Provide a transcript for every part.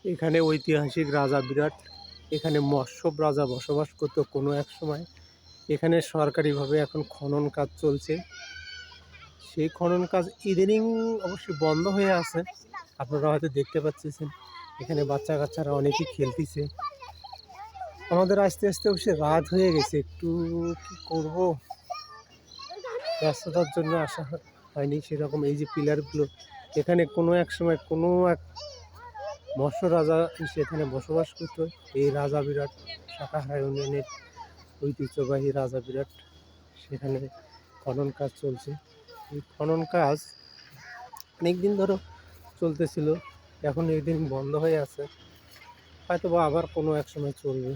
এখানে ঐতিহাসিক রাজা বিরাট, এখানে মৎস্য রাজা বসবাস করতো কোনো এক সময়। এখানে সরকারিভাবে এখন খনন কাজ চলছে। সেই খনন কাজ ইদানিং অবশ্যই বন্ধ হয়ে আছে, আপনারা হয়তো দেখতে পাচ্ছেন। এখানে বাচ্চা কাচ্চারা অনেকেই খেলতেছে। আমাদের আস্তে আস্তে অবশ্যই রাত হয়ে গেছে, একটু কি করব, ব্যস্ততার জন্য আসা হয়নি সেরকম। এই যে পিলারগুলো, এখানে কোনো এক সময় কোনো এক মৎস্য রাজা সেখানে বসবাস করতো। এই রাজা বিরাট শাখাহারা ইউনিয়নের ঐতিহ্যবাহী রাজা বিরাট, সেখানে খনন কাজ চলছে। এই খনন কাজ অনেকদিন ধরে চলতেছিল, এখন একদিন বন্ধ হয়ে আছে, হয়তো বা আবার কোনো এক সময় চলবে।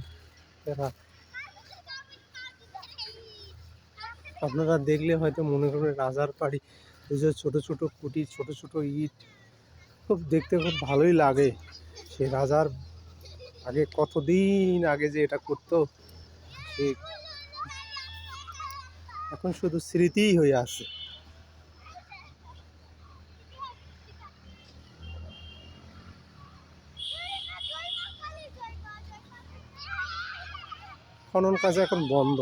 আপনারা দেখলে হয়তো মনে করবেন রাজার বাড়ি, এই যে ছোটো ছোটো কুটির, ছোটো ছোটো ইট, খুব দেখতে খুব ভালোই লাগে। সে রাজার আগে কতদিন আগে যে এটা করতো, সে এখন শুধু স্মৃতিই হয়ে আছে। খনন কাজ এখন বন্ধ।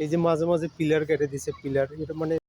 এই যে মাঝে মাঝে পিলার কেটে দিছে, পিলার এটা মানে